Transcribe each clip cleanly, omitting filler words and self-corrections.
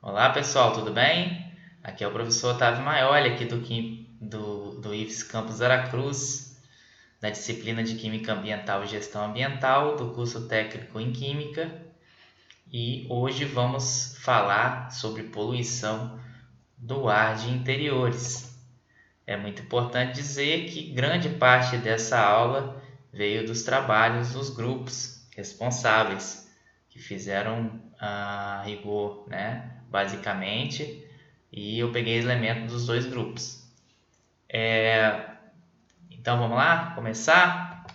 Olá pessoal, tudo bem? Aqui é o professor Otávio Maioli, aqui do IFES Campus Aracruz, da disciplina de Química Ambiental e Gestão Ambiental, do curso técnico em Química. E hoje vamos falar sobre poluição do ar de interiores. É muito importante dizer que grande parte dessa aula veio dos trabalhos dos grupos responsáveis, que fizeram a rigor, né, basicamente, e eu peguei elementos dos dois grupos. Então vamos lá, começar?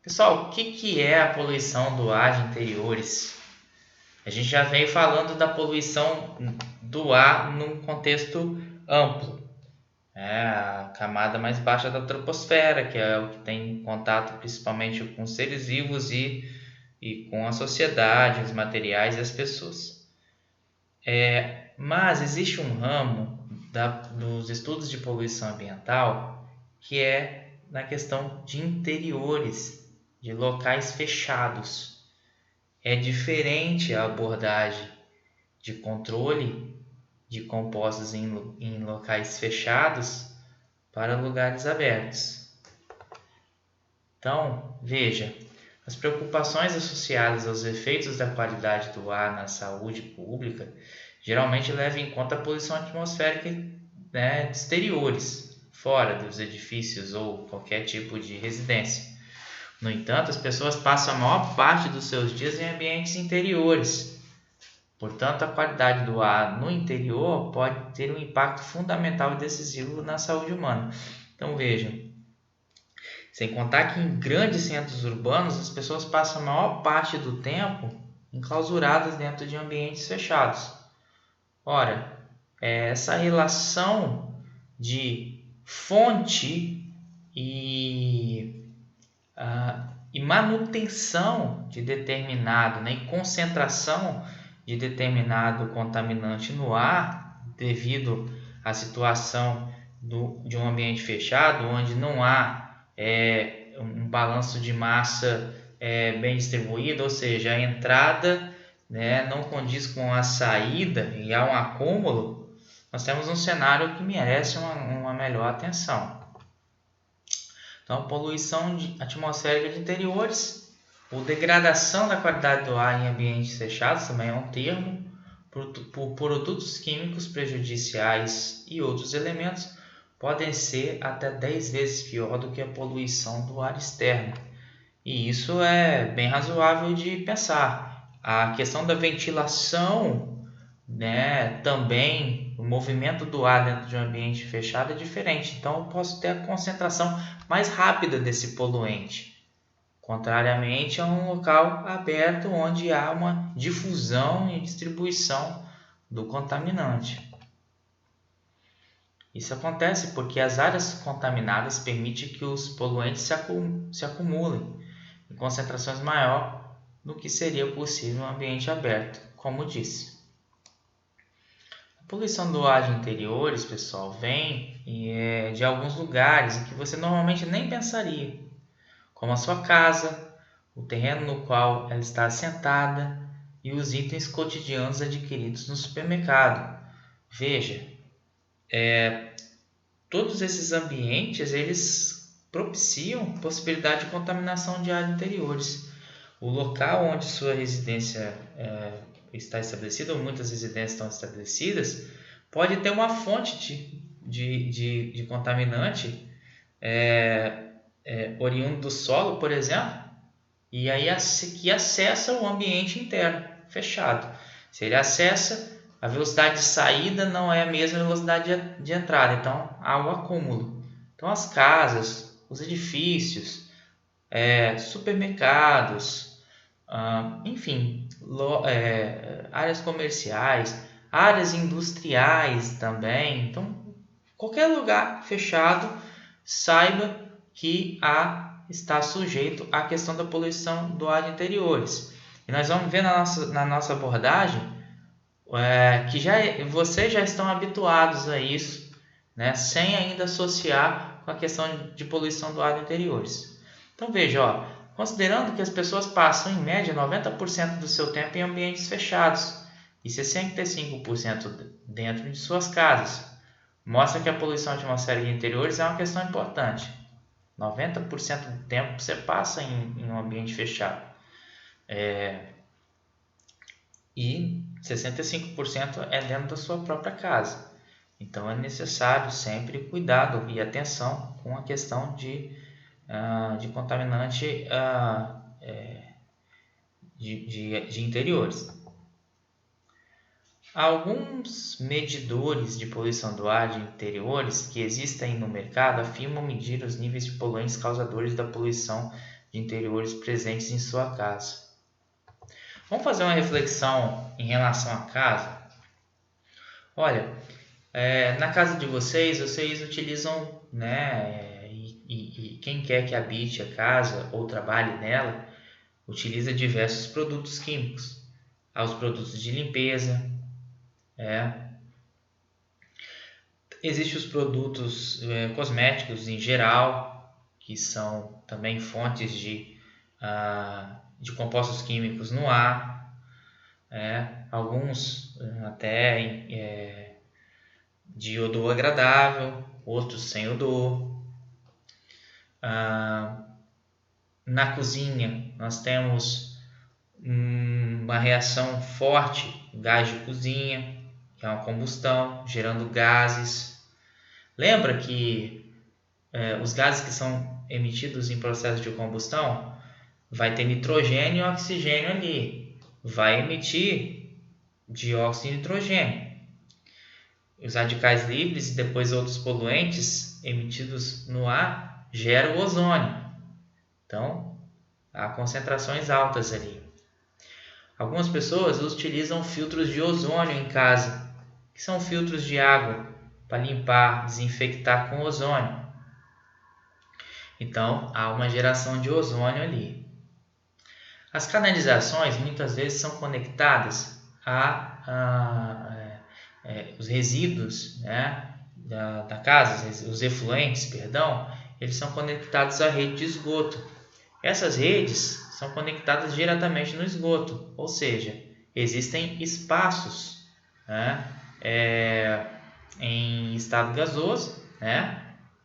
Pessoal, o que é a poluição do ar de interiores? A gente já veio falando da poluição do ar num contexto amplo. É a camada mais baixa da troposfera, que é o que tem contato principalmente com os seres vivos e com a sociedade, os materiais e as pessoas. Mas existe um ramo dos estudos de poluição ambiental que é na questão de interiores, de locais fechados. É diferente a abordagem de controle de compostos em locais fechados para lugares abertos. Então, veja, as preocupações associadas aos efeitos da qualidade do ar na saúde pública geralmente levam em conta a poluição atmosférica, né, de exteriores, fora dos edifícios ou qualquer tipo de residência. No entanto, as pessoas passam a maior parte dos seus dias em ambientes interiores. Portanto, a qualidade do ar no interior pode ter um impacto fundamental e decisivo na saúde humana. Então, vejam, sem contar que em grandes centros urbanos as pessoas passam a maior parte do tempo enclausuradas dentro de ambientes fechados. Ora, essa relação de fonte e manutenção de determinado, né, e concentração de determinado contaminante no ar, devido à situação de um ambiente fechado, onde não há um balanço de massa bem distribuído, ou seja, a entrada, né, não condiz com a saída e há um acúmulo, nós temos um cenário que merece uma melhor atenção. Então, poluição atmosférica de interiores, ou degradação da qualidade do ar em ambientes fechados, também é um termo, por produtos químicos prejudiciais e outros elementos, podem ser até 10 vezes pior do que a poluição do ar externo. E isso é bem razoável de pensar. A questão da ventilação, né, também o movimento do ar dentro de um ambiente fechado é diferente. Então eu posso ter a concentração mais rápida desse poluente, contrariamente a um local aberto onde há uma difusão e distribuição do contaminante. Isso acontece porque as áreas contaminadas permitem que os poluentes se acumulem em concentrações maior do que seria possível em um ambiente aberto, como disse. A poluição do ar de interiores, pessoal, vem de alguns lugares em que você normalmente nem pensaria, como a sua casa, o terreno no qual ela está assentada e os itens cotidianos adquiridos no supermercado. Veja, todos esses ambientes eles propiciam possibilidade de contaminação de ar de interiores. O local onde sua residência está estabelecida, ou muitas residências estão estabelecidas, pode ter uma fonte de contaminante oriundo do solo, por exemplo, e aí que acessa o ambiente interno, fechado. Se ele acessa, a velocidade de saída não é a mesma velocidade de entrada, então há o acúmulo. Então as casas, os edifícios, supermercados, enfim, áreas comerciais, áreas industriais também. Então, qualquer lugar fechado, saiba que está sujeito à questão da poluição do ar de interiores. E nós vamos ver na nossa abordagem que vocês já estão habituados a isso, né, sem ainda associar com a questão de poluição do ar de interiores. Então veja, considerando que as pessoas passam em média 90% do seu tempo em ambientes fechados e 65% dentro de suas casas. Mostra que a poluição atmosférica de interiores é uma questão importante. 90% do tempo você passa em um ambiente fechado. E 65% é dentro da sua própria casa. Então é necessário sempre cuidado e atenção com a questão de contaminante de interiores. Alguns medidores de poluição do ar de interiores que existem no mercado afirmam medir os níveis de poluentes causadores da poluição de interiores presentes em sua casa. Vamos fazer uma reflexão em relação à casa? Olha, na casa de vocês utilizam, e quem quer que habite a casa ou trabalhe nela, utiliza diversos produtos químicos. Há os produtos de limpeza, existem os produtos cosméticos em geral, que são também fontes de compostos químicos no ar, alguns até de odor agradável, outros sem odor. Na cozinha nós temos uma reação forte, gás de cozinha, que é uma combustão, gerando gases. Lembra que os gases que são emitidos em processo de combustão vai ter nitrogênio e oxigênio ali, vai emitir dióxido de nitrogênio. Os radicais livres e depois outros poluentes emitidos no ar geram o ozônio. Então, há concentrações altas ali. Algumas pessoas utilizam filtros de ozônio em casa, que são filtros de água para limpar, desinfectar com ozônio. Então, há uma geração de ozônio ali. As canalizações muitas vezes são conectadas os resíduos da casa, os efluentes, eles são conectados à rede de esgoto. Essas redes são conectadas diretamente no esgoto, ou seja, existem espaços em estado gasoso,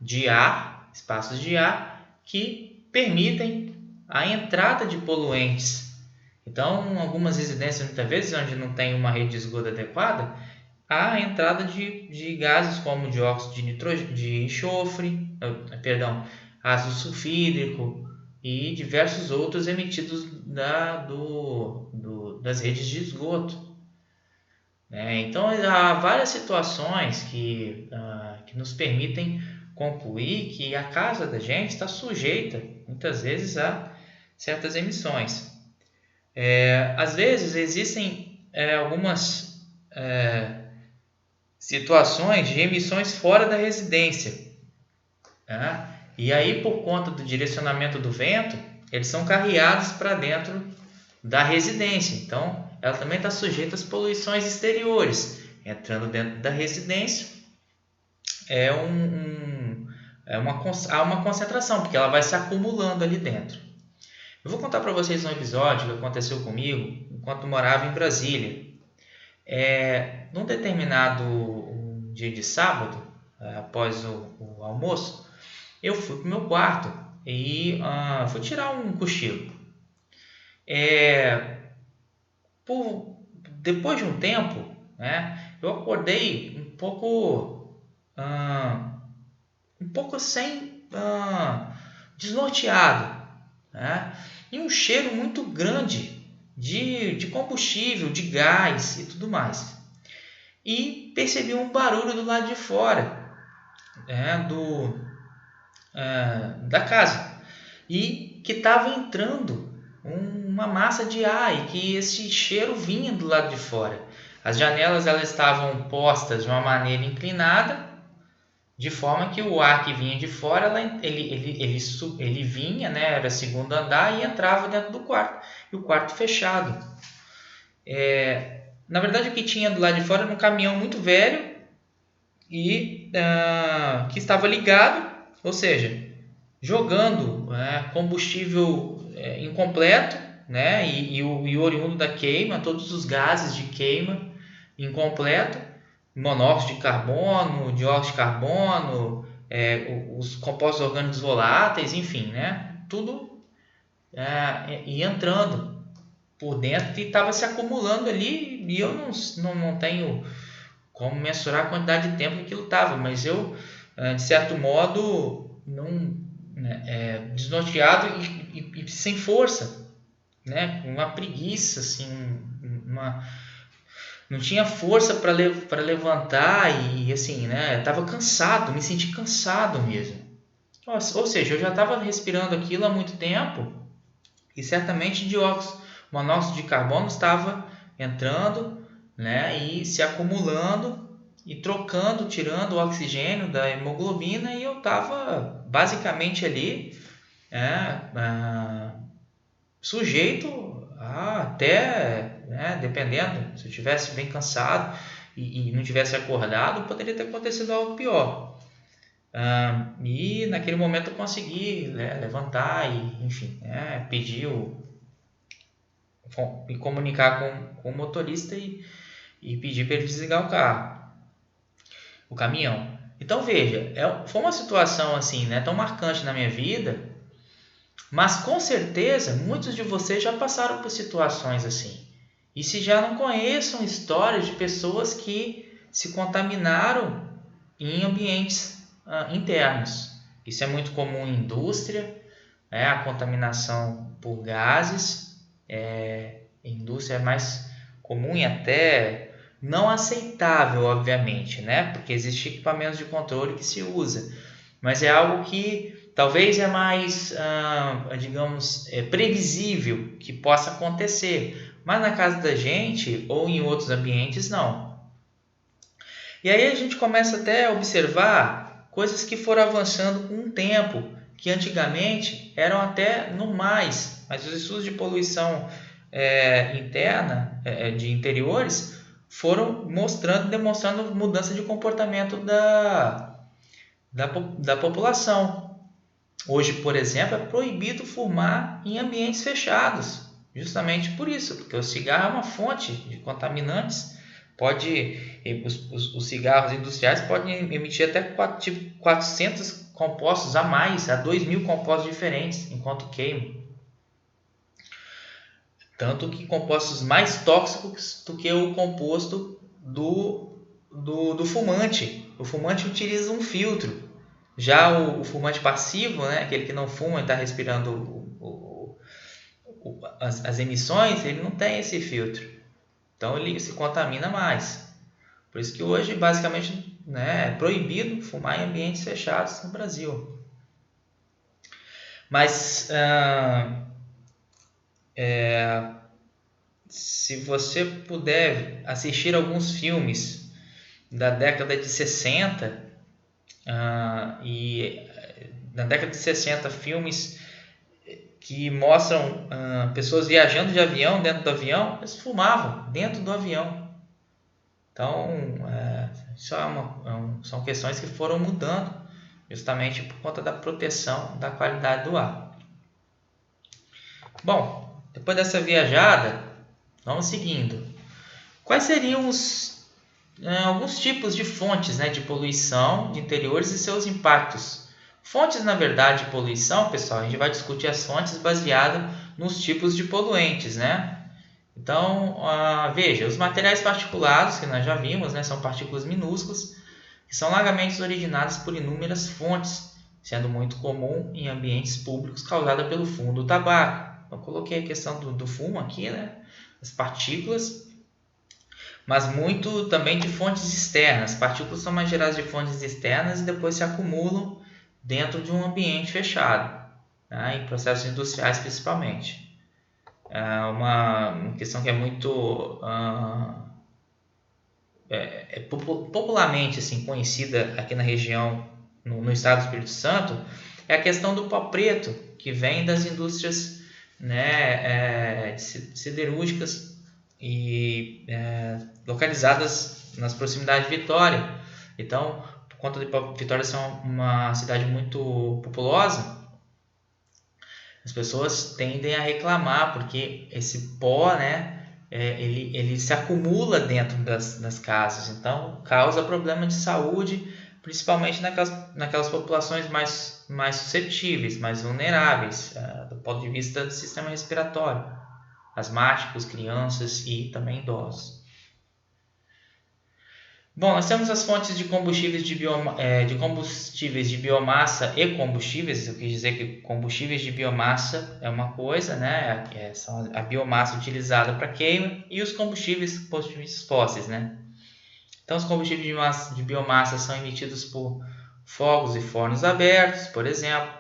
de ar, espaços de ar que permitem a entrada de poluentes. Então, algumas residências, muitas vezes, onde não tem uma rede de esgoto adequada, há a entrada de gases como dióxido de nitrogênio, de enxofre, ácido sulfídrico e diversos outros emitidos das redes de esgoto. Então, há várias situações que nos permitem concluir que a casa da gente está sujeita, muitas vezes, a certas emissões. Às vezes, existem algumas situações de emissões fora da residência. E aí, por conta do direcionamento do vento, eles são carreados para dentro da residência. Então, ela também está sujeita às poluições exteriores. Entrando dentro da residência, há uma concentração, porque ela vai se acumulando ali dentro. Eu vou contar para vocês um episódio que aconteceu comigo enquanto morava em Brasília. Num determinado dia de sábado, após o almoço, eu fui para o meu quarto e fui tirar um cochilo. Depois de um tempo, eu acordei um pouco desnorteado, e um cheiro muito grande de combustível, de gás e tudo mais. E percebi um barulho do lado de fora da casa, e que estava entrando uma massa de ar e que esse cheiro vinha do lado de fora. As janelas elas estavam postas de uma maneira inclinada, de forma que o ar que vinha de fora ele vinha, era segundo andar e entrava dentro do quarto, e o quarto fechado. Na verdade, o que tinha do lado de fora era um caminhão muito velho e que estava ligado, ou seja, jogando combustível incompleto, né? E o oriundo da queima, todos os gases de queima incompleto, monóxido de carbono, dióxido de carbono, os compostos orgânicos voláteis, enfim, né? Tudo ia entrando por dentro e estava se acumulando ali, e eu não tenho como mensurar a quantidade de tempo que aquilo estava, mas eu, de certo modo, não, desnorteado e sem força, né? Com uma preguiça, assim, não tinha força para levantar e assim, né? Estava cansado, me senti cansado mesmo. Ou seja, eu já estava respirando aquilo há muito tempo e certamente monóxido de carbono estava entrando, né? E se acumulando e trocando, tirando o oxigênio da hemoglobina, e eu estava basicamente ali, sujeito a até, né, dependendo, se eu tivesse bem cansado e não tivesse acordado, poderia ter acontecido algo pior. E naquele momento eu consegui, né, levantar e, enfim, pedir e comunicar com o motorista e pedir para ele desligar o caminhão. Então veja, foi uma situação assim, né, tão marcante na minha vida, mas com certeza muitos de vocês já passaram por situações assim. E se já não conheçam histórias de pessoas que se contaminaram em ambientes internos. Isso é muito comum em indústria, a contaminação por gases. Em indústria é mais comum e até não aceitável, obviamente, né? Porque existem equipamentos de controle que se usa, mas é algo que talvez é mais, digamos, previsível que possa acontecer, mas na casa da gente ou em outros ambientes não. E aí a gente começa até a observar coisas que foram avançando com o tempo, que antigamente eram até normais, mas os estudos de poluição interna, de interiores, foram demonstrando mudança de comportamento da população. Hoje, por exemplo, é proibido fumar em ambientes fechados, justamente por isso, porque o cigarro é uma fonte de contaminantes. Os cigarros industriais podem emitir até 400 compostos a mais, a 2.000 compostos diferentes, enquanto queimam. Tanto que compostos mais tóxicos do que o composto do fumante. O fumante utiliza um filtro. Já o fumante passivo, né, aquele que não fuma e está respirando as emissões, ele não tem esse filtro. Então ele se contamina mais. Por isso que hoje, basicamente, né, é proibido fumar em ambientes fechados no Brasil. Mas se você puder assistir alguns filmes da década de 60, e na década de 60, filmes que mostram pessoas viajando de avião, dentro do avião, eles fumavam dentro do avião. Então, isso são questões que foram mudando justamente por conta da proteção da qualidade do ar. Bom, depois dessa viajada, vamos seguindo. Quais seriam alguns tipos de fontes, né, de poluição de interiores e seus impactos? Fontes, na verdade, de poluição, pessoal, a gente vai discutir as fontes baseadas nos tipos de poluentes, né? Então, veja, os materiais particulados, que nós já vimos, né, são partículas minúsculas, que são largamente originadas por inúmeras fontes, sendo muito comum em ambientes públicos causada pelo fumo do tabaco. Eu coloquei a questão do fumo aqui, né, as partículas, mas muito também de fontes externas. As partículas são mais geradas de fontes externas e depois se acumulam dentro de um ambiente fechado, né, em processos industriais principalmente. Uma questão que é muito popularmente assim, conhecida aqui na região, no estado do Espírito Santo, é a questão do pó preto, que vem das indústrias, né, siderúrgicas e localizadas nas proximidades de Vitória. Então, por conta de Vitória ser uma cidade muito populosa, As pessoas tendem a reclamar porque esse pó, né, ele se acumula dentro das casas, então causa problema de saúde, principalmente naquelas populações mais suscetíveis, mais vulneráveis, do ponto de vista do sistema respiratório, asmáticos, crianças e também idosos. Bom, nós temos as fontes de combustíveis de biomassa e combustíveis. Eu quis dizer que combustíveis de biomassa é uma coisa, né? São a biomassa utilizada para queima, e os combustíveis fósseis, né? Então, os combustíveis de biomassa são emitidos por fogos e fornos abertos, por exemplo.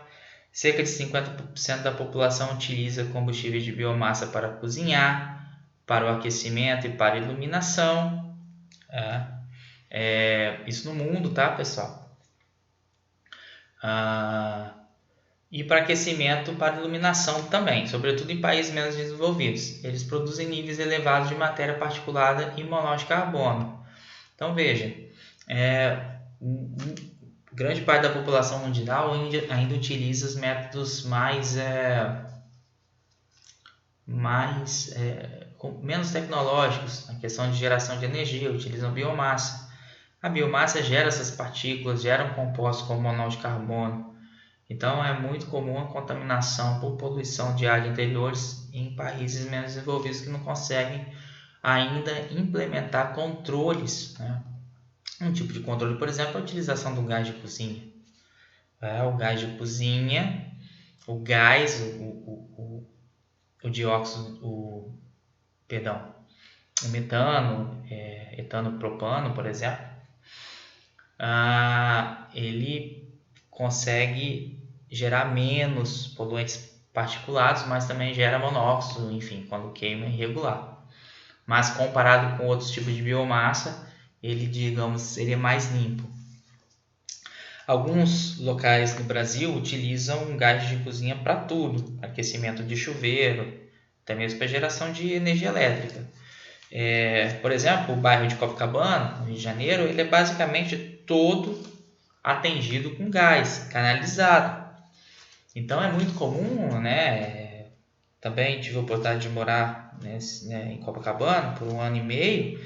Cerca de 50% da população utiliza combustíveis de biomassa para cozinhar, para o aquecimento e para a iluminação. Isso no mundo, tá, pessoal? E para aquecimento, para iluminação também, sobretudo em países menos desenvolvidos. Eles produzem níveis elevados de matéria particulada e monóxido de carbono. Então, veja, grande parte da população mundial ainda utiliza os métodos menos tecnológicos, na questão de geração de energia, utilizam biomassa. A biomassa gera essas partículas, gera um composto como monóxido de carbono. Então, é muito comum a contaminação por poluição de ar de interiores em países menos desenvolvidos que não conseguem ainda implementar controles, né? Um tipo de controle, por exemplo, é a utilização do gás de cozinha. O gás de cozinha, o gás, o dióxido, o metano, etano, propano, por exemplo, ele consegue gerar menos poluentes particulados, mas também gera monóxido, enfim, quando queima irregular. Mas comparado com outros tipos de biomassa, ele, digamos, seria mais limpo. Alguns locais no Brasil utilizam gás de cozinha para tudo, aquecimento de chuveiro, até mesmo para geração de energia elétrica. Por exemplo, o bairro de Copacabana, no Rio de Janeiro, ele é basicamente todo atendido com gás canalizado. Então é muito comum, né? Também tive a oportunidade de morar em Copacabana por 1 ano e meio,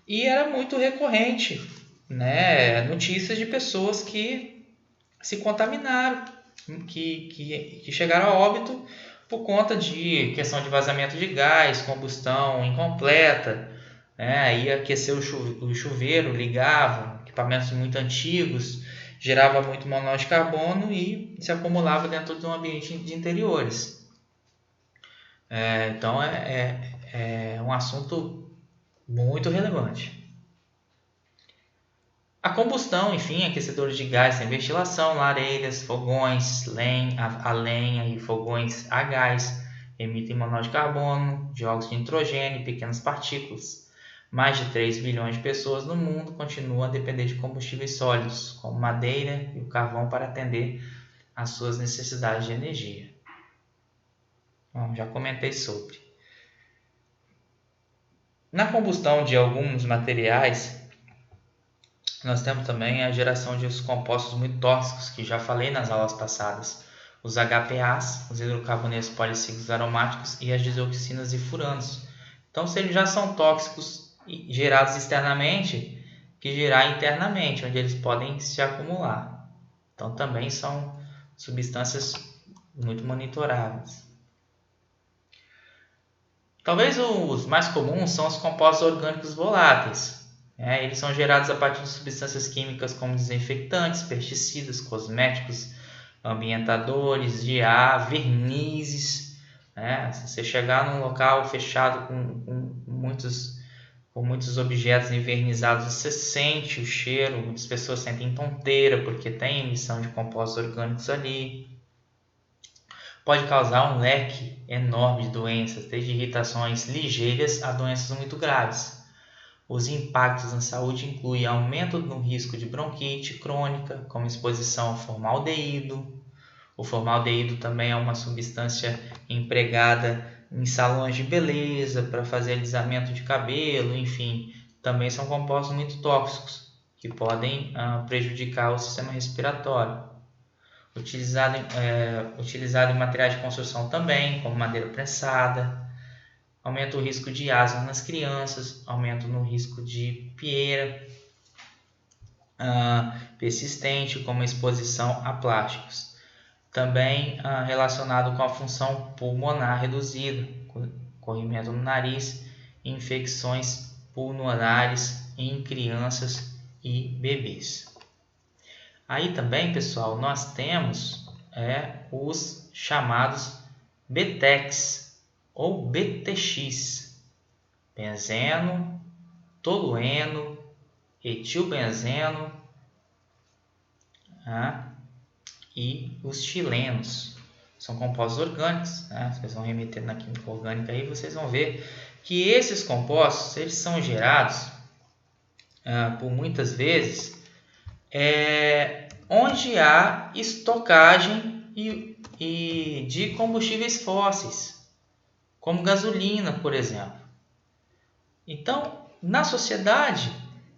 e era muito recorrente, né, notícias de pessoas que se contaminaram, que chegaram a óbito por conta de questão de vazamento de gás, combustão incompleta, né? Ia aquecer o chuveiro, ligava, equipamentos muito antigos, gerava muito monóxido de carbono e se acumulava dentro de um ambiente de interiores. Então é um assunto muito relevante. A combustão, enfim, aquecedores de gás sem ventilação, lareiras, fogões, a lenha e fogões a gás emitem monóxido de carbono, dióxido de nitrogênio e pequenas partículas. Mais de 3 bilhões de pessoas no mundo continuam a depender de combustíveis sólidos, como madeira e o carvão, para atender às suas necessidades de energia. Bom, já comentei sobre. Na combustão de alguns materiais, nós temos também a geração de compostos muito tóxicos, que já falei nas aulas passadas. Os HPAs, os hidrocarbonetos policíclicos aromáticos, e as dioxinas e furanos. Então, se eles já são tóxicos gerados externamente, que gerar internamente, onde eles podem se acumular. Então, também são substâncias muito monitoráveis. Talvez os mais comuns são os compostos orgânicos voláteis. Eles são gerados a partir de substâncias químicas como desinfetantes, pesticidas, cosméticos, ambientadores de ar, vernizes. Se você chegar num local fechado com muitos objetos envernizados, você sente o cheiro, muitas pessoas sentem tonteira porque tem emissão de compostos orgânicos ali. Pode causar um leque enorme de doenças, desde irritações ligeiras a doenças muito graves. Os impactos na saúde incluem aumento no risco de bronquite crônica, como exposição ao formaldeído. O formaldeído também é uma substância empregada em salões de beleza para fazer alisamento de cabelo, enfim. Também são compostos muito tóxicos que podem prejudicar o sistema respiratório. utilizado em materiais de construção também, como madeira prensada. Aumenta o risco de asma nas crianças, aumenta no risco de pieira persistente, como exposição a plásticos. Também relacionado com a função pulmonar reduzida, corrimento no nariz, infecções pulmonares em crianças e bebês. Aí também, pessoal, nós temos os chamados BTEX ou BTX, benzeno, tolueno, etilbenzeno e os tilenos. São compostos orgânicos, né? Vocês vão remeter na química orgânica aí, vocês vão ver que esses compostos eles são gerados por muitas vezes onde há estocagem de combustíveis fósseis, como gasolina, por exemplo. Então, na sociedade,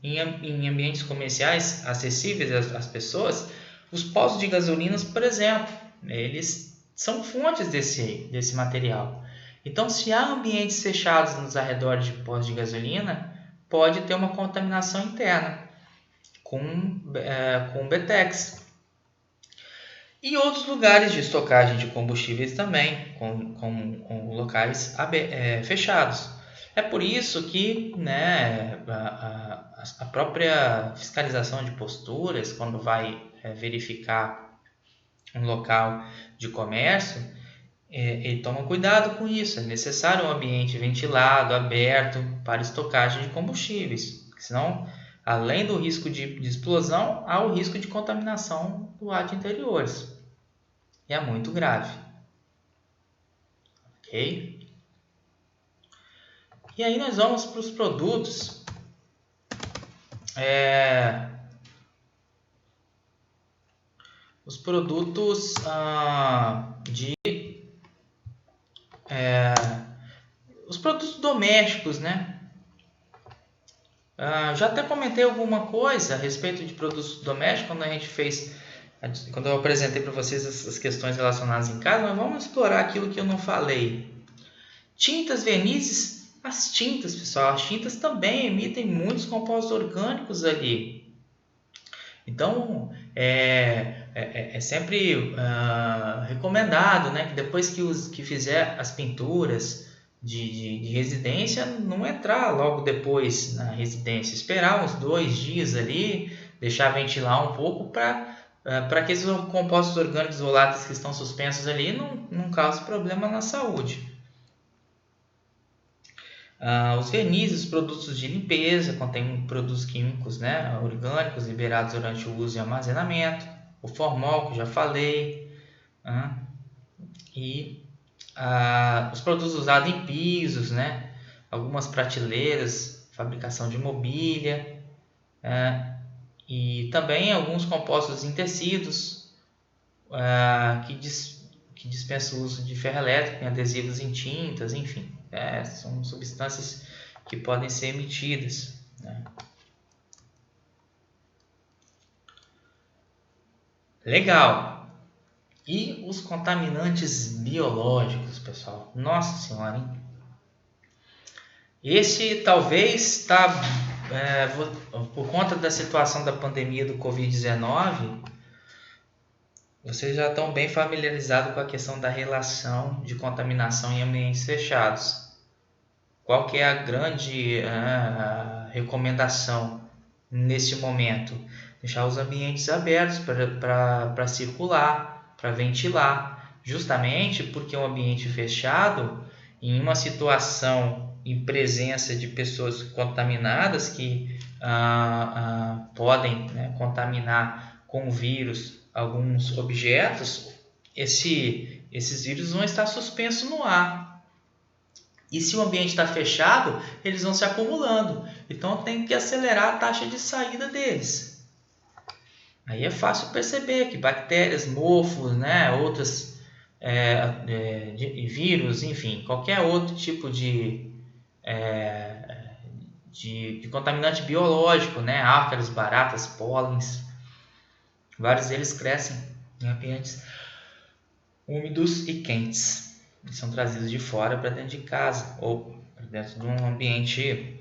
em ambientes comerciais acessíveis às pessoas, os postos de gasolinas, por exemplo, eles são fontes desse material. Então, se há ambientes fechados nos arredores de postos de gasolina, pode ter uma contaminação interna com BTEX. E outros lugares de estocagem de combustíveis também, com locais fechados. É por isso que a própria fiscalização de posturas, quando vai verificar um local de comércio, ele toma cuidado com isso. É necessário um ambiente ventilado, aberto, para estocagem de combustíveis. Senão, além do risco de explosão, há o risco de contaminação do ar de interiores. E é muito grave. Ok? E aí nós vamos para os produtos. Os produtos os produtos domésticos, né? Já até comentei alguma coisa a respeito de produtos domésticos quando eu apresentei para vocês essas questões relacionadas em casa, mas vamos explorar aquilo que eu não falei. Tintas, vernizes. As tintas, pessoal, as tintas também emitem muitos compostos orgânicos ali. Então, é sempre recomendado, né, que depois que fizer as pinturas de residência, não entrar logo depois na residência, esperar uns 2 dias ali, deixar ventilar um pouco para que esses compostos orgânicos voláteis que estão suspensos ali não causem problema na saúde. Os vernizes, produtos de limpeza, contêm produtos químicos, né, orgânicos liberados durante o uso e armazenamento. O formol, que eu já falei. E os produtos usados em pisos, né, algumas prateleiras, fabricação de mobília. E também alguns compostos em tecidos que dispensam o uso de ferro elétrico, em adesivos em tintas, enfim. São substâncias que podem ser emitidas, né? Legal! E os contaminantes biológicos, pessoal? Nossa Senhora, hein? Esse talvez por conta da situação da pandemia do Covid-19, vocês já estão bem familiarizados com a questão da relação de contaminação em ambientes fechados. Qual que é a grande recomendação nesse momento? Deixar os ambientes abertos para circular, para ventilar, justamente porque um ambiente fechado, em uma situação em presença de pessoas contaminadas que podem contaminar com o vírus alguns objetos, esses vírus vão estar suspensos no ar. E se o ambiente está fechado, eles vão se acumulando. Então tem que acelerar a taxa de saída deles. Aí é fácil perceber que bactérias, mofos, né, outras vírus, enfim, qualquer outro tipo de contaminante biológico, né, ácaros, baratas, pólens, vários deles crescem em ambientes úmidos e quentes. Eles são trazidos de fora para dentro de casa ou para dentro de um ambiente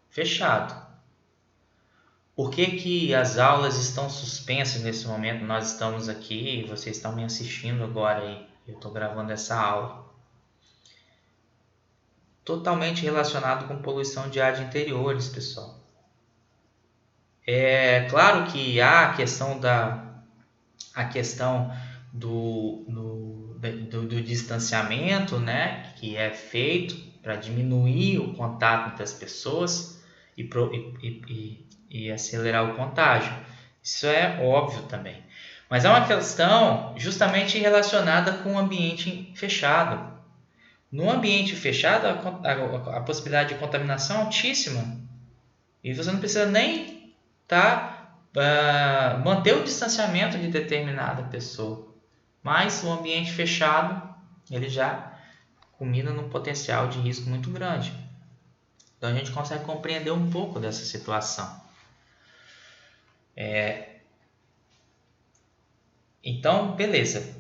fechado. Por que as aulas estão suspensas nesse momento? Nós estamos aqui e vocês estão me assistindo agora e eu estou gravando essa aula. Totalmente relacionado com poluição de ar de interiores, pessoal. É claro que há a questão do distanciamento, né, que é feito para diminuir o contato entre as pessoas e acelerar o contágio. Isso é óbvio também. Mas é uma questão justamente relacionada com o ambiente fechado. No ambiente fechado, a possibilidade de contaminação é altíssima. E você não precisa nem manter o distanciamento de determinada pessoa. Mas o ambiente fechado, ele já culmina num potencial de risco muito grande. Então a gente consegue compreender um pouco dessa situação. Então, beleza.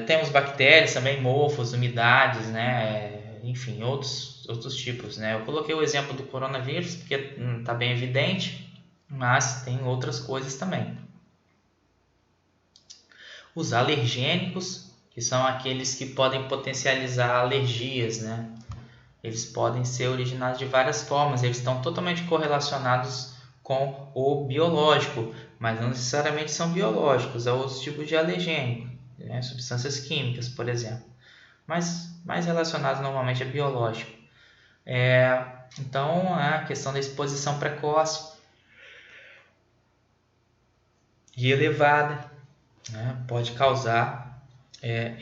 Temos bactérias também, mofos, umidades, né? Enfim, outros tipos, né? Eu coloquei o exemplo do coronavírus porque está bem evidente, mas tem outras coisas também. Os alergênicos, que são aqueles que podem potencializar alergias, né? Eles podem ser originados de várias formas, eles estão totalmente correlacionados com o biológico, mas não necessariamente são biológicos, há outros tipos de alergênico, né? Substâncias químicas, por exemplo, mas mais relacionados normalmente a biológico. Então, a questão da exposição precoce e elevada, né, pode causar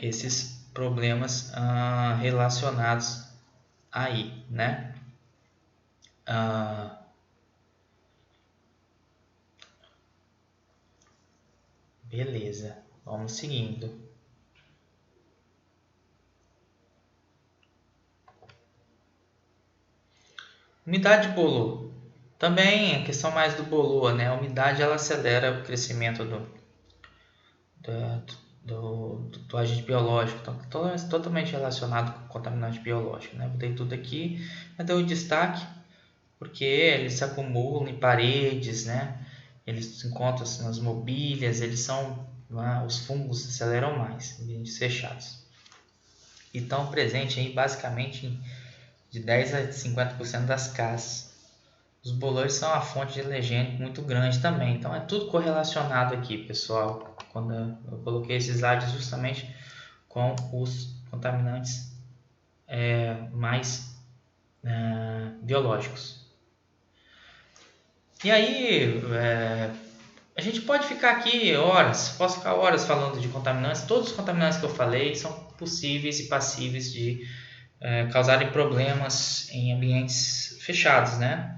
esses problemas relacionados aí, né? Beleza, vamos seguindo. Umidade de bolor. Também a questão mais do bolor, né? A umidade ela acelera o crescimento do agente biológico. Então, totalmente relacionado com o contaminante biológico, né? Botei tudo aqui, mas deu destaque porque eles se acumulam em paredes, né? Eles se encontram assim, nas mobílias, os fungos aceleram mais em ambientes fechados. E estão presentes aí basicamente de 10 a 50% das casas. Os bolores são uma fonte de alergênico muito grande também, então é tudo correlacionado aqui, pessoal. Quando eu coloquei esses slides justamente com os contaminantes mais biológicos. E aí, a gente pode ficar aqui posso ficar horas falando de contaminantes. Todos os contaminantes que eu falei são possíveis e passíveis de causarem problemas em ambientes fechados, né?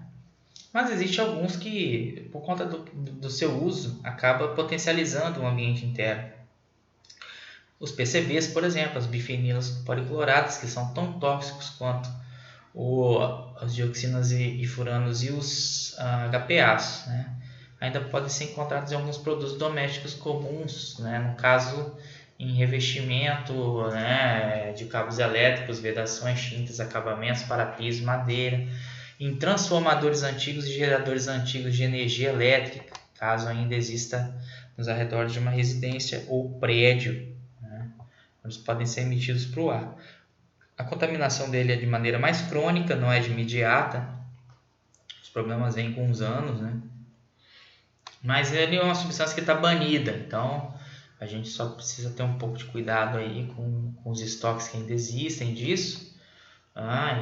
Mas existem alguns que, por conta do seu uso, acaba potencializando o ambiente interno. Os PCBs, por exemplo, as bifenilas policloradas, que são tão tóxicos quanto as dioxinas e furanos e os HPAs, né? Ainda podem ser encontrados em alguns produtos domésticos comuns, né? No caso, em revestimento, né? De cabos elétricos, vedações, tintas, acabamentos, parapiso, madeira, em transformadores antigos e geradores antigos de energia elétrica, caso ainda exista nos arredores de uma residência ou prédio, né? Eles podem ser emitidos para o ar. A contaminação dele é de maneira mais crônica, não é de imediata. Os problemas vêm com os anos, né? Mas ele é uma substância que está banida, então a gente só precisa ter um pouco de cuidado aí com os estoques que ainda existem disso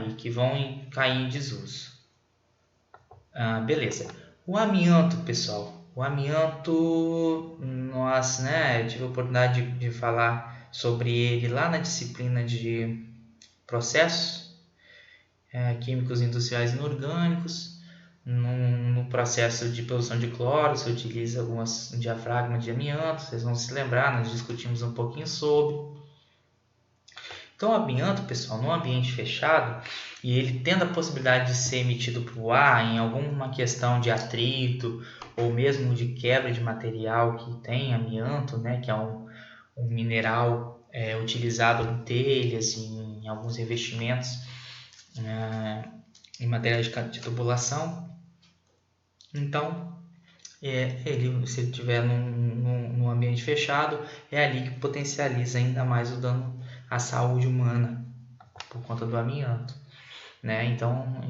e que vão cair em desuso. Beleza. O amianto, pessoal. O amianto, eu tive a oportunidade de falar sobre ele lá na disciplina de processos químicos industriais inorgânicos. No processo de produção de cloro, se utiliza um diafragma de amianto. Vocês vão se lembrar, nós discutimos um pouquinho sobre. Então, o amianto, pessoal, num ambiente fechado, e ele tendo a possibilidade de ser emitido para o ar em alguma questão de atrito ou mesmo de quebra de material que tem amianto, né, que é um mineral utilizado em telhas, em alguns revestimentos, em materiais de tubulação. Então, se ele estiver num ambiente fechado, é ali que potencializa ainda mais o dano à saúde humana por conta do amianto, né? Então,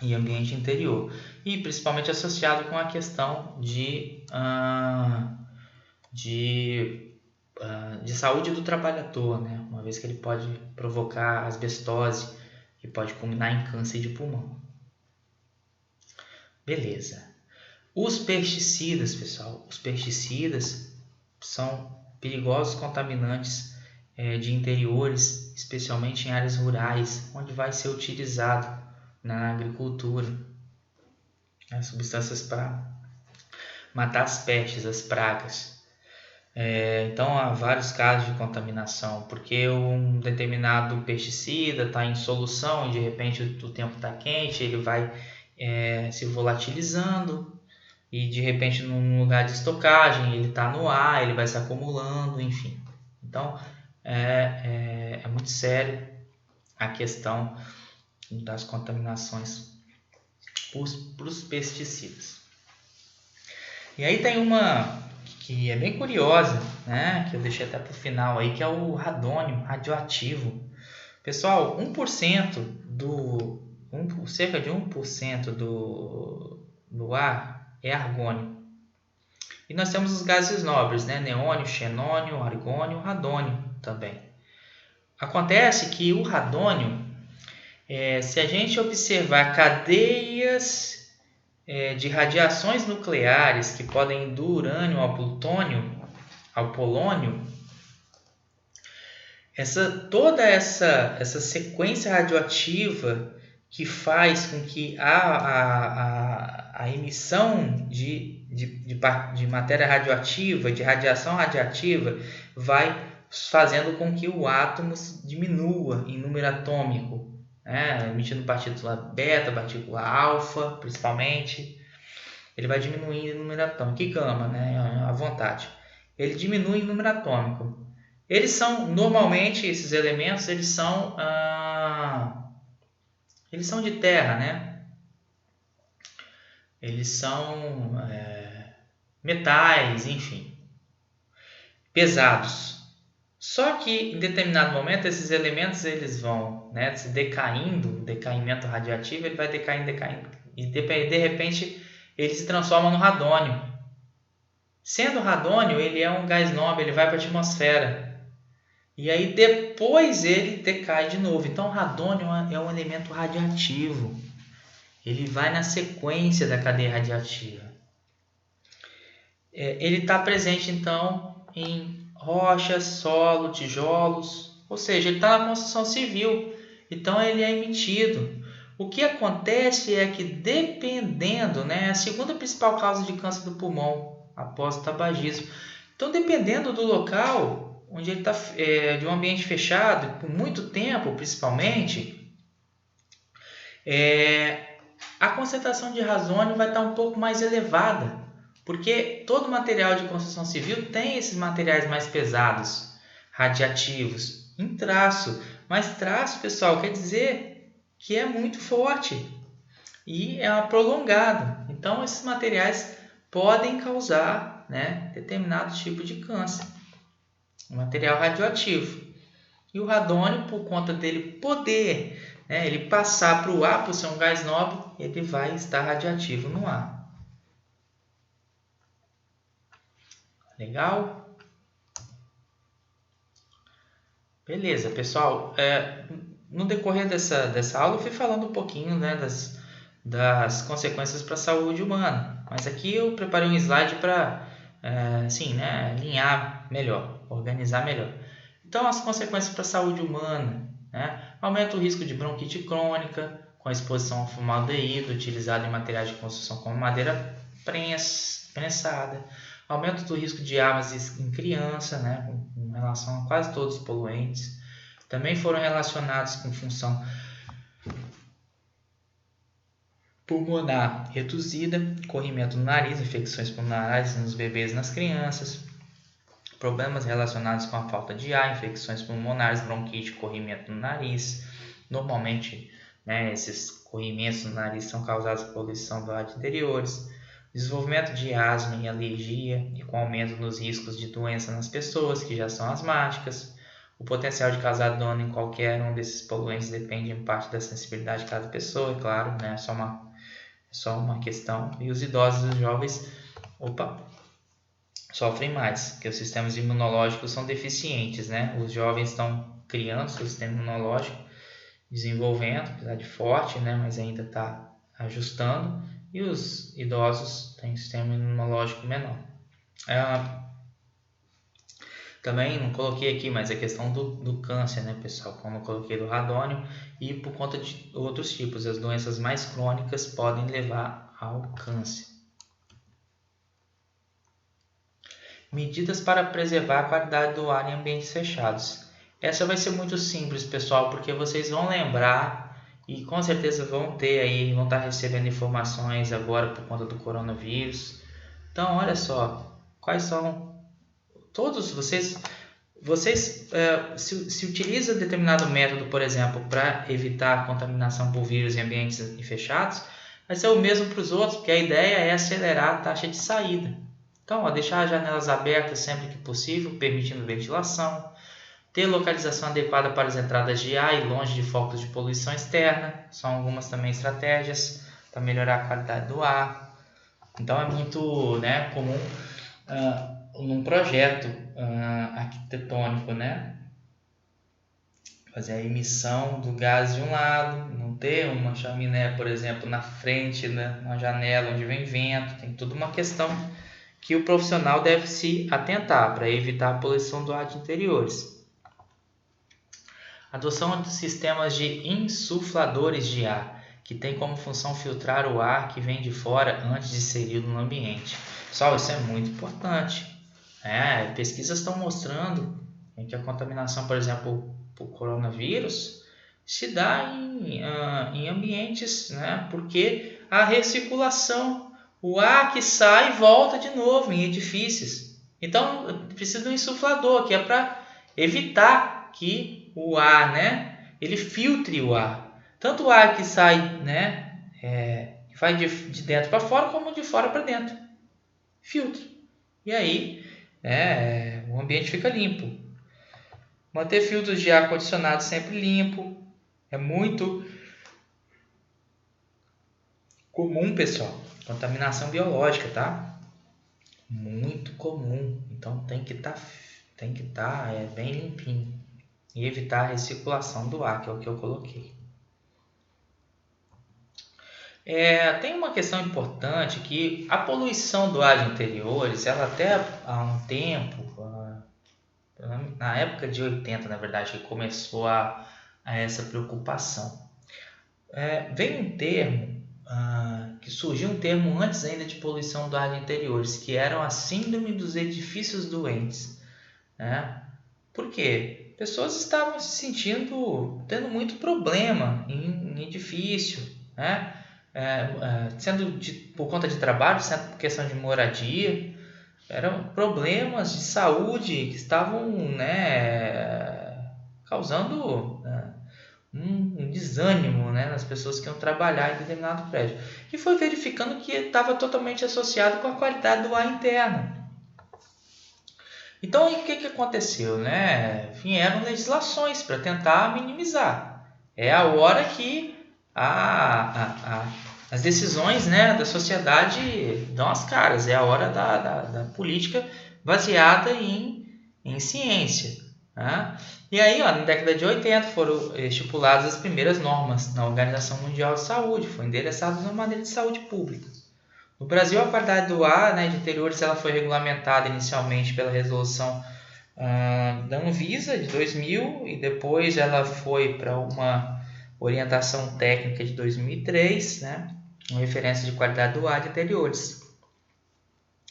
em ambiente interior, e principalmente associado com a questão de saúde do trabalhador, né? Uma vez que ele pode provocar asbestose, que pode culminar em câncer de pulmão. Beleza. Os pesticidas, pessoal, os pesticidas são perigosos contaminantes de interiores, especialmente em áreas rurais, onde vai ser utilizado na agricultura, substâncias para matar as pestes, as pragas. Então há vários casos de contaminação, porque um determinado pesticida está em solução e de repente o tempo está quente, ele vai se volatilizando e de repente num lugar de estocagem ele está no ar, ele vai se acumulando, enfim. Então é muito sério a questão das contaminações por os pesticidas. E aí tem uma que é bem curiosa, né, que eu deixei até para o final aí, que é o radônio radioativo. Pessoal, cerca de 1% do ar é argônio. E nós temos os gases nobres, né, neônio, xenônio, argônio, radônio também. Acontece que o radônio, se a gente observar cadeias de radiações nucleares que podem ir do urânio ao plutônio, ao polônio, toda essa sequência radioativa que faz com que a emissão de matéria radioativa, de radiação radiativa, vai fazendo com que o átomo diminua em número atômico, emitindo partícula beta, partícula alfa, principalmente. Ele vai diminuindo em número atômico, e gama, à vontade. Ele diminui em número atômico. Eles são, normalmente, esses elementos, eles são de terra, né? Eles são metais, enfim, pesados. Só que em determinado momento esses elementos eles vão se decaindo, o decaimento radioativo ele vai decaindo, e de repente ele se transforma no radônio. Sendo radônio, ele é um gás nobre, ele vai para a atmosfera. E aí depois ele decai de novo. Então o radônio é um elemento radioativo. Ele vai na sequência da cadeia radiativa. Ele está presente então em rochas, solo, tijolos, ou seja, ele está na construção civil, então ele é emitido. O que acontece é que dependendo, a segunda principal causa de câncer do pulmão, após o tabagismo, então dependendo do local, onde ele está, de um ambiente fechado, por muito tempo principalmente, a concentração de radônio vai estar um pouco mais elevada. Porque todo material de construção civil tem esses materiais mais pesados, radiativos, em traço. Mas traço, pessoal, quer dizer que é muito forte e é prolongado. Então, esses materiais podem causar determinado tipo de câncer. Um material radioativo. E o radônio, por conta dele poder, ele passar para o ar, por ser um gás nobre, ele vai estar radioativo no ar. Legal? Beleza, pessoal. No decorrer dessa aula eu fui falando um pouquinho das consequências para a saúde humana. Mas aqui eu preparei um slide para alinhar melhor, organizar melhor. Então, as consequências para a saúde humana. Aumenta o risco de bronquite crônica com a exposição ao formaldeído utilizado em materiais de construção como madeira prensada. Aumento do risco de asma em criança, com relação a quase todos os poluentes. Também foram relacionados com função pulmonar reduzida, corrimento no nariz, infecções pulmonares nos bebês e nas crianças, problemas relacionados com a falta de ar, infecções pulmonares, bronquite, corrimento no nariz. Normalmente, né, esses corrimentos no nariz são causados por poluição do ar de interiores, desenvolvimento de asma e alergia, e com aumento nos riscos de doença nas pessoas que já são asmáticas. O potencial de causar dano em qualquer um desses poluentes depende em parte da sensibilidade de cada pessoa, é claro, né? Só uma questão. E os idosos e os jovens sofrem mais, porque os sistemas imunológicos são deficientes, né? Os jovens estão criando seu sistema imunológico, desenvolvendo, apesar de forte, né? Mas ainda está ajustando. E os idosos têm um sistema imunológico menor. Também não coloquei aqui, mas a questão do câncer, né, pessoal? Como eu coloquei do radônio, e por conta de outros tipos, as doenças mais crônicas podem levar ao câncer. Medidas para preservar a qualidade do ar em ambientes fechados. Essa vai ser muito simples, pessoal, porque vocês vão lembrar e com certeza vão estar recebendo informações agora por conta do coronavírus. Então, olha só, quais são todos vocês se utiliza determinado método, por exemplo, para evitar a contaminação por vírus em ambientes fechados, vai ser o mesmo para os outros, porque a ideia é acelerar a taxa de saída. Então, deixar as janelas abertas sempre que possível, permitindo ventilação, ter localização adequada para as entradas de ar e longe de focos de poluição externa, são algumas também estratégias para melhorar a qualidade do ar. Então, é muito, né, comum num projeto arquitetônico, né, fazer a emissão do gás de um lado, não ter uma chaminé, por exemplo, na frente, né, na janela onde vem vento. Tem toda uma questão que o profissional deve se atentar para evitar a poluição do ar de interiores. Adoção de sistemas de insufladores de ar, que tem como função filtrar o ar que vem de fora antes de inserido no ambiente. Pessoal, isso é muito importante. Pesquisas estão mostrando que a contaminação, por exemplo, por coronavírus, se dá em ambientes, né? Porque a recirculação, o ar que sai volta de novo em edifícios. Então, precisa de um insuflador, que é para evitar que o ar, né, ele filtre o ar. Tanto o ar que sai, né, que vai de dentro para fora, como de fora para dentro. Filtro. E aí, o ambiente fica limpo. Manter filtros de ar condicionado sempre limpo é muito comum, pessoal. Contaminação biológica, tá? Muito comum. Então tem que estar bem limpinho e evitar a recirculação do ar, que é o que eu coloquei. Tem uma questão importante, que a poluição do ar de interiores, ela até há um tempo, na época de 80, na verdade, que começou a essa preocupação. Veio um termo, que surgiu um termo antes ainda de poluição do ar de interiores, que era a síndrome dos edifícios doentes. Por quê? Pessoas estavam se tendo muito problema em edifício, sendo por conta de trabalho, sendo por questão de moradia. Eram problemas de saúde que estavam, causando um desânimo, nas pessoas que iam trabalhar em determinado prédio. E foi verificando que estava totalmente associado com a qualidade do ar interno. Então, o que aconteceu? Vieram legislações para tentar minimizar. É a hora que as decisões, da sociedade dão as caras. É a hora da política baseada em ciência. E aí, na década de 80, foram estipuladas as primeiras normas na Organização Mundial de Saúde. Foi endereçado na maneira de saúde pública. No Brasil, a qualidade do ar de interiores ela foi regulamentada inicialmente pela resolução da Anvisa de 2000 e depois ela foi para uma orientação técnica de 2003, uma referência de qualidade do ar de interiores,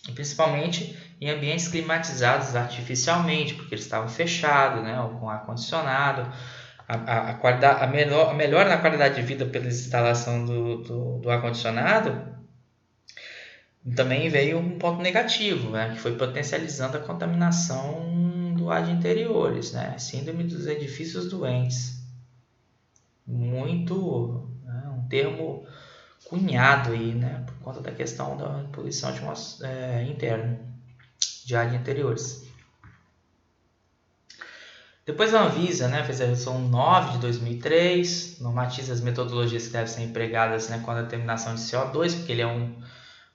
e principalmente em ambientes climatizados artificialmente, porque eles estavam fechados, ou com ar condicionado. a melhora na qualidade de vida pela instalação do ar-condicionado, também veio um ponto negativo, né, que foi potencializando a contaminação do ar de interiores, né, síndrome dos edifícios doentes. Muito, né, um termo cunhado aí, né, por conta da questão da poluição interna de ar de interiores. Depois a Anvisa, né, fez a resolução 9 de 2003, normatiza as metodologias que devem ser empregadas, né, com a determinação de CO2, porque ele é um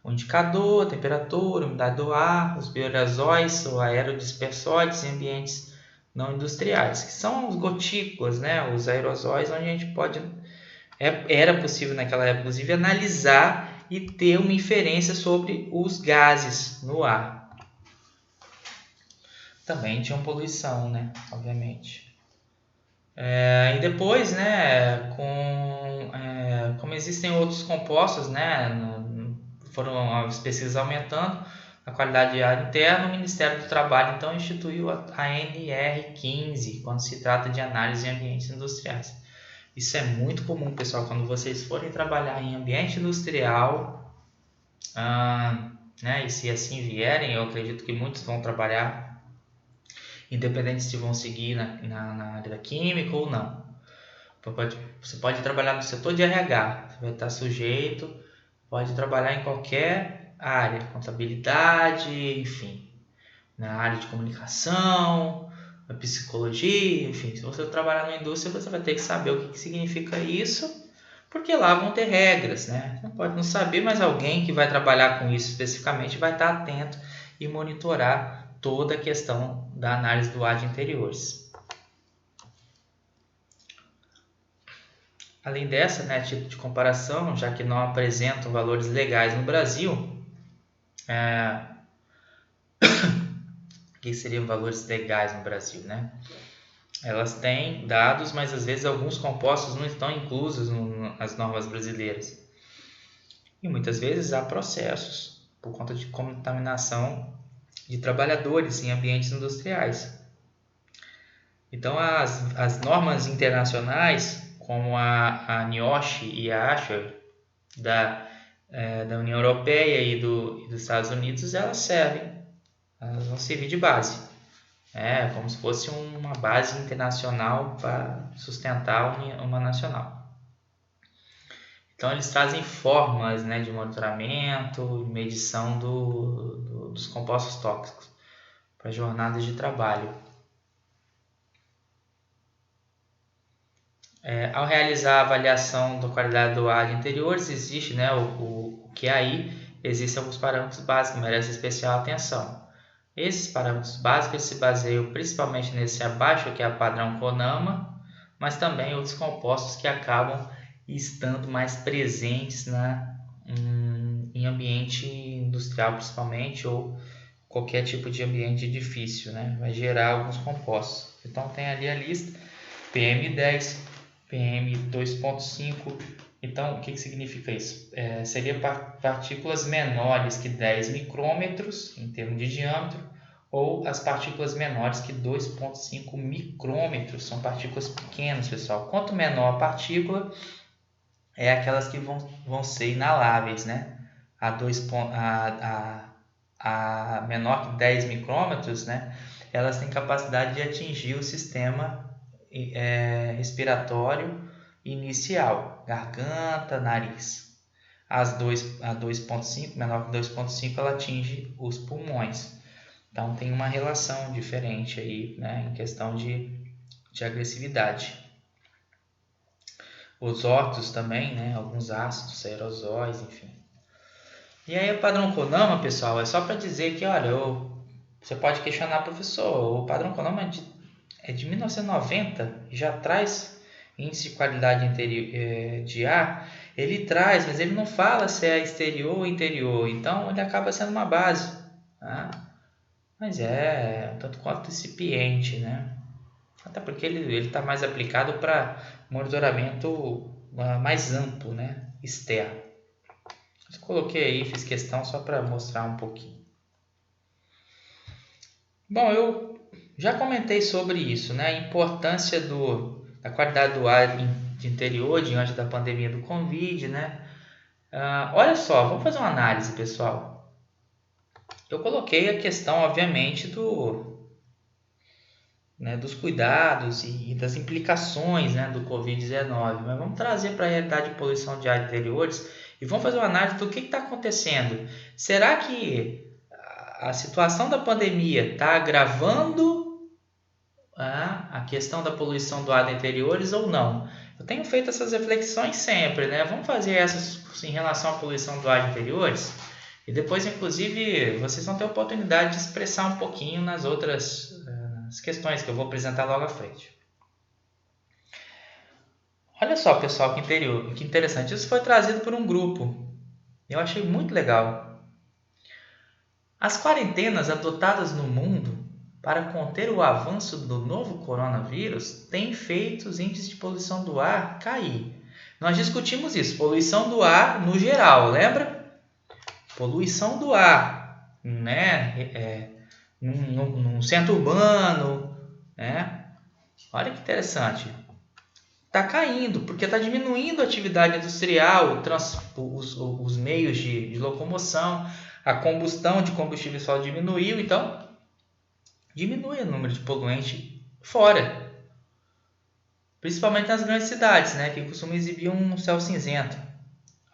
indicador, temperatura, umidade do ar, os bioaerosóis ou aerodispersóides em ambientes não industriais, que são as gotículas, né, os aerosóis, onde a gente pode, era possível naquela época, inclusive, analisar e ter uma inferência sobre os gases no ar. Também tinham poluição, né, obviamente. E depois, né, como existem outros compostos, né, foram as pesquisas aumentando a qualidade de ar interno, o Ministério do Trabalho então instituiu a ANR15 quando se trata de análise em ambientes industriais. Isso é muito comum, pessoal, quando vocês forem trabalhar em ambiente industrial, né, e se assim vierem, eu acredito que muitos vão trabalhar, independente se vão seguir na área da química ou não. Você pode trabalhar no setor de RH, você vai estar sujeito, pode trabalhar em qualquer área, contabilidade, enfim, na área de comunicação, na psicologia, enfim. Se você trabalhar na indústria, você vai ter que saber o que significa isso, porque lá vão ter regras, né? Você pode não saber, mas alguém que vai trabalhar com isso especificamente vai estar atento e monitorar toda a questão da análise do ar de interiores. Além dessa, né, tipo de comparação, já que não apresentam valores legais no Brasil, o que seriam valores legais no Brasil, né? Elas têm dados, mas às vezes alguns compostos não estão inclusos nas normas brasileiras. E muitas vezes há processos por conta de contaminação de trabalhadores em ambientes industriais. Então, as normas internacionais, como a NIOSH e a ASHRAE, da União Europeia e dos Estados Unidos, elas vão servir de base. Como se fosse uma base internacional para sustentar uma nacional. Então, eles trazem formas, né, de monitoramento e medição dos compostos tóxicos para jornadas de trabalho. Ao realizar a avaliação da qualidade do ar de interiores, existe, né, o QAI, existem alguns parâmetros básicos que merecem especial atenção. Esses parâmetros básicos se baseiam principalmente nesse abaixo, que é o padrão CONAMA, mas também outros compostos que acabam estando mais presentes em ambiente industrial, principalmente, ou qualquer tipo de ambiente difícil, né? Vai gerar alguns compostos. Então, tem ali a lista: PM10, PM2.5. Então, o que significa isso? Seria partículas menores que 10 micrômetros em termos de diâmetro, ou as partículas menores que 2,5 micrômetros. São partículas pequenas, pessoal. Quanto menor a partícula, aquelas que vão ser inaláveis, né? A menor que 10 micrômetros, né? Elas têm capacidade de atingir o sistema respiratório inicial, garganta, nariz. A 2,5, menor que 2,5, ela atinge os pulmões. Então tem uma relação diferente aí, né, em questão de agressividade. Os óxidos também, né, alguns ácidos, aerosóis, enfim. E aí o padrão CONAMA, pessoal, é só para dizer que, olha, você pode questionar, professor, o padrão CONAMA é de 1990, já traz índice de qualidade de ar. Ele traz, mas ele não fala se é exterior ou interior, então ele acaba sendo uma base, tá? Mas tanto quanto incipiente, né? Até porque ele está mais aplicado para monitoramento mais amplo, né? Externo. Eu coloquei aí, fiz questão só para mostrar um pouquinho. Bom, eu já comentei sobre isso, né? A importância da qualidade do ar de interior diante da pandemia do Covid, né? Olha só, vamos fazer uma análise, pessoal. Eu coloquei a questão, obviamente, dos cuidados e das implicações, né, do Covid-19, mas vamos trazer para a realidade de poluição de ar interiores e vamos fazer uma análise do que está acontecendo. Será que a situação da pandemia está agravando a questão da poluição do ar interiores ou não? Eu tenho feito essas reflexões sempre, né? Vamos fazer essas em relação à poluição do ar interiores e depois, inclusive, vocês vão ter a oportunidade de expressar um pouquinho nas outras as questões que eu vou apresentar logo à frente. Olha só, pessoal, que interessante. Isso foi trazido por um grupo. Eu achei muito legal. As quarentenas adotadas no mundo para conter o avanço do novo coronavírus têm feito os índices de poluição do ar cair. Nós discutimos isso, poluição do ar no geral, lembra? Poluição do ar, né? Num centro urbano, né? Olha que interessante. Está caindo, porque está diminuindo a atividade industrial, os meios de locomoção, a combustão de combustível só diminuiu, então diminui o número de poluentes fora. Principalmente nas grandes cidades, né, que costumam exibir um céu cinzento.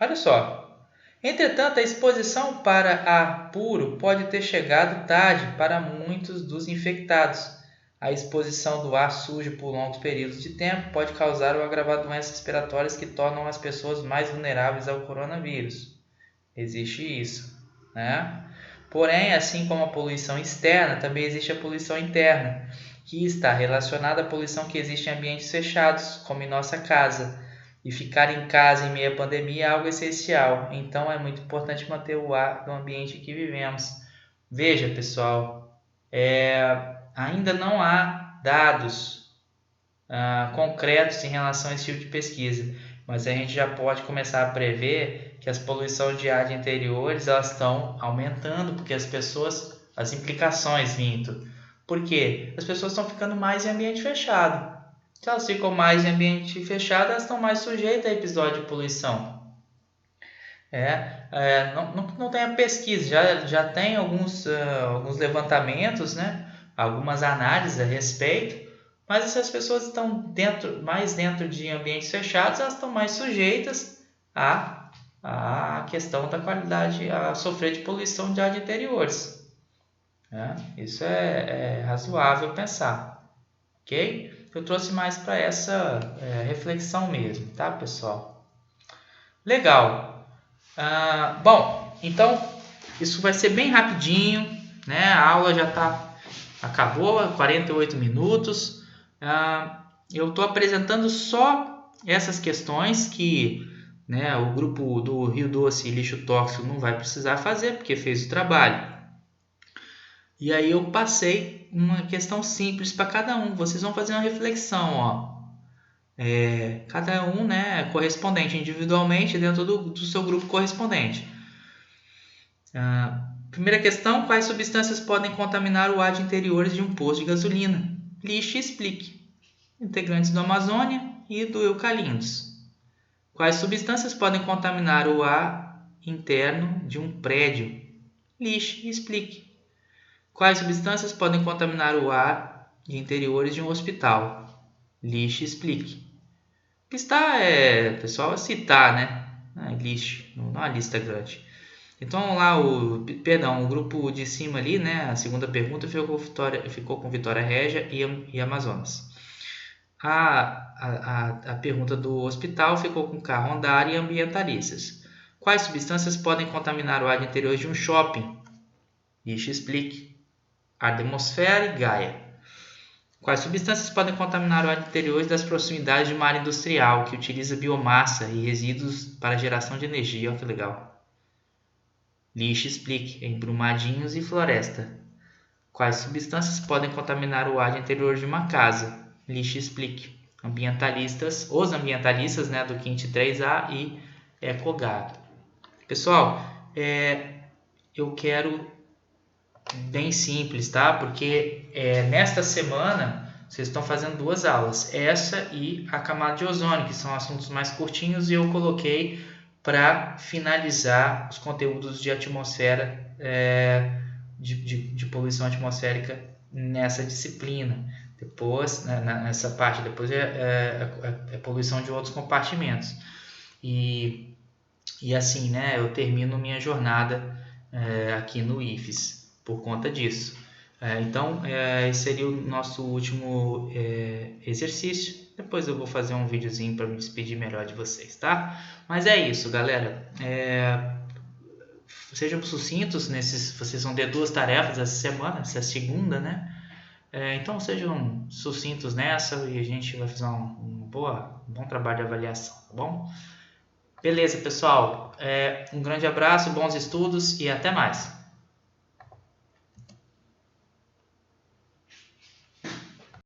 Olha só. Entretanto, a exposição para ar puro pode ter chegado tarde para muitos dos infectados. A exposição do ar sujo por longos períodos de tempo pode causar ou agravar doenças respiratórias que tornam as pessoas mais vulneráveis ao coronavírus. Existe isso, né? Porém, assim como a poluição externa, também existe a poluição interna, que está relacionada à poluição que existe em ambientes fechados, como em nossa casa. E ficar em casa em meio à pandemia é algo essencial, então é muito importante manter o ar do ambiente em que vivemos. Veja, pessoal, ainda não há dados concretos em relação a esse tipo de pesquisa, mas a gente já pode começar a prever que as poluições de ar de interiores elas estão aumentando, porque as implicações vindo. Por quê? As pessoas estão ficando mais em ambiente fechado. Se elas ficam mais em ambiente fechado, elas estão mais sujeitas a episódio de poluição. Não tem a pesquisa, já tem alguns levantamentos, né? Algumas análises a respeito, mas essas pessoas estão mais dentro de ambientes fechados, elas estão mais sujeitas à questão da qualidade, a sofrer de poluição de ar de interiores. Isso é razoável pensar, ok? Eu trouxe mais para essa reflexão mesmo, tá, pessoal? Legal. Bom, então isso vai ser bem rapidinho, né? A aula já acabou, 48 minutos. Eu estou apresentando só essas questões que, né, o grupo do Rio Doce e Lixo Tóxico não vai precisar fazer porque fez o trabalho. E aí eu passei uma questão simples para cada um. Vocês vão fazer uma reflexão, ó. Cada um, né, correspondente individualmente dentro do seu grupo correspondente. Primeira questão: quais substâncias podem contaminar o ar de interiores de um posto de gasolina? Lixe e explique. Integrantes do Amazônia e do Eucaliptus. Quais substâncias podem contaminar o ar interno de um prédio? Lixe e explique. Quais substâncias podem contaminar o ar de interiores de um hospital? Lixe e explique. Listar pessoal, citar, né? Lixe, não uma lista grande. Então lá o grupo de cima ali, né? A segunda pergunta ficou com Vitória Régia e Amazonas. A pergunta do hospital ficou com Carro Andar e ambientalistas. Quais substâncias podem contaminar o ar de interiores de um shopping? Lixe e explique. Ar da atmosfera e Gaia. Quais substâncias podem contaminar o ar interior das proximidades de uma área industrial que utiliza biomassa e resíduos para geração de energia? Olha que legal. Lixe e explique. Em Brumadinhos e Floresta. Quais substâncias podem contaminar o ar interior de uma casa? Lixe e explique. Os ambientalistas, né, do Quinte 3A e Ecogado. Pessoal, eu quero bem simples, tá? Porque nesta semana vocês estão fazendo 2 aulas, essa e a camada de ozônio, que são assuntos mais curtinhos, e eu coloquei para finalizar os conteúdos de atmosfera, de poluição atmosférica nessa disciplina. Depois, nessa parte, depois é poluição de outros compartimentos. E assim, né, eu termino minha jornada aqui no IFES por conta disso. Então, esse seria o nosso último exercício. Depois eu vou fazer um videozinho para me despedir melhor de vocês, tá? Mas é isso, galera. Sejam sucintos vocês vão ter 2 tarefas essa semana, essa é a segunda, né? Então sejam sucintos nessa e a gente vai fazer um bom trabalho de avaliação, tá bom? Beleza, pessoal. Um grande abraço, bons estudos e até mais.